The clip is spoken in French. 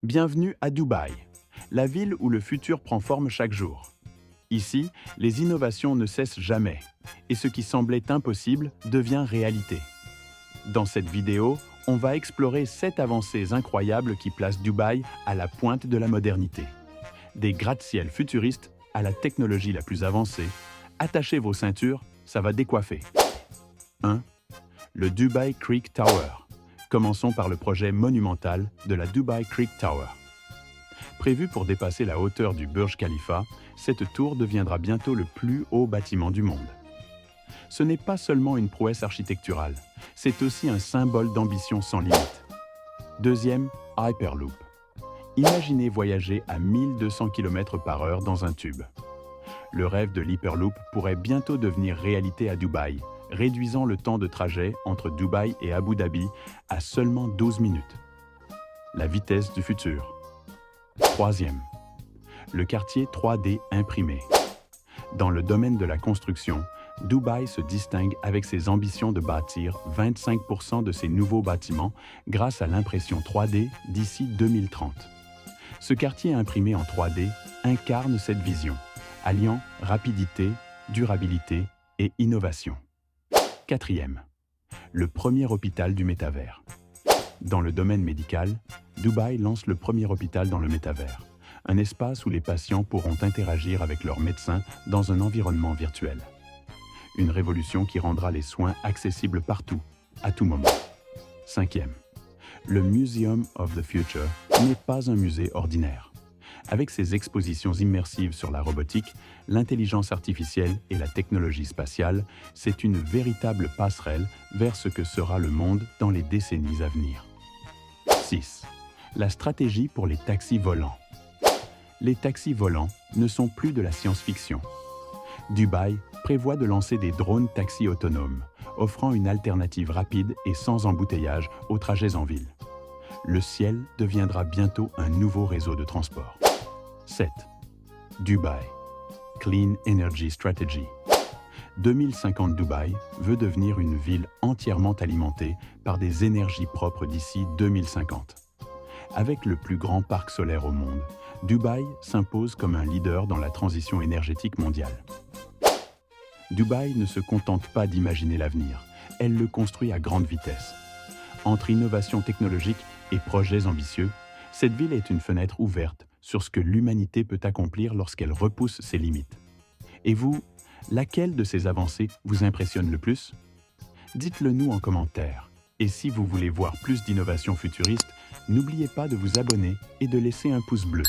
Bienvenue à Dubaï, la ville où le futur prend forme chaque jour. Ici, les innovations ne cessent jamais, et ce qui semblait impossible devient réalité. Dans cette vidéo, on va explorer 7 avancées incroyables qui placent Dubaï à la pointe de la modernité. Des gratte-ciel futuristes à la technologie la plus avancée. Attachez vos ceintures, ça va décoiffer. 1. Le Dubai Creek Tower. Commençons par le projet monumental de la Dubai Creek Tower. Prévue pour dépasser la hauteur du Burj Khalifa, cette tour deviendra bientôt le plus haut bâtiment du monde. Ce n'est pas seulement une prouesse architecturale, c'est aussi un symbole d'ambition sans limite. Deuxième, Hyperloop. Imaginez voyager à 1200 km/h dans un tube. Le rêve de l'Hyperloop pourrait bientôt devenir réalité à Dubaï, réduisant le temps de trajet entre Dubaï et Abu Dhabi à seulement 12 minutes. La vitesse du futur. Troisième, le quartier 3D imprimé. Dans le domaine de la construction, Dubaï se distingue avec ses ambitions de bâtir 25% de ses nouveaux bâtiments grâce à l'impression 3D d'ici 2030. Ce quartier imprimé en 3D incarne cette vision, alliant rapidité, durabilité et innovation. Quatrième, le premier hôpital du métavers. Dans le domaine médical, Dubaï lance le premier hôpital dans le métavers, un espace où les patients pourront interagir avec leurs médecins dans un environnement virtuel. Une révolution qui rendra les soins accessibles partout, à tout moment. Cinquième, le Museum of the Future n'est pas un musée ordinaire. Avec ses expositions immersives sur la robotique, l'intelligence artificielle et la technologie spatiale, c'est une véritable passerelle vers ce que sera le monde dans les décennies à venir. 6. La stratégie pour les taxis volants. Les taxis volants ne sont plus de la science-fiction. Dubaï prévoit de lancer des drones taxis autonomes, offrant une alternative rapide et sans embouteillage aux trajets en ville. Le ciel deviendra bientôt un nouveau réseau de transport. 7. Dubaï. Clean Energy Strategy. 2050 Dubaï veut devenir une ville entièrement alimentée par des énergies propres d'ici 2050. Avec le plus grand parc solaire au monde, Dubaï s'impose comme un leader dans la transition énergétique mondiale. Dubaï ne se contente pas d'imaginer l'avenir, elle le construit à grande vitesse. Entre innovation technologique et projets ambitieux, cette ville est une fenêtre ouverte sur ce que l'humanité peut accomplir lorsqu'elle repousse ses limites. Et vous, laquelle de ces avancées vous impressionne le plus? Dites-le nous en commentaire. Et si vous voulez voir plus d'innovations futuristes, n'oubliez pas de vous abonner et de laisser un pouce bleu.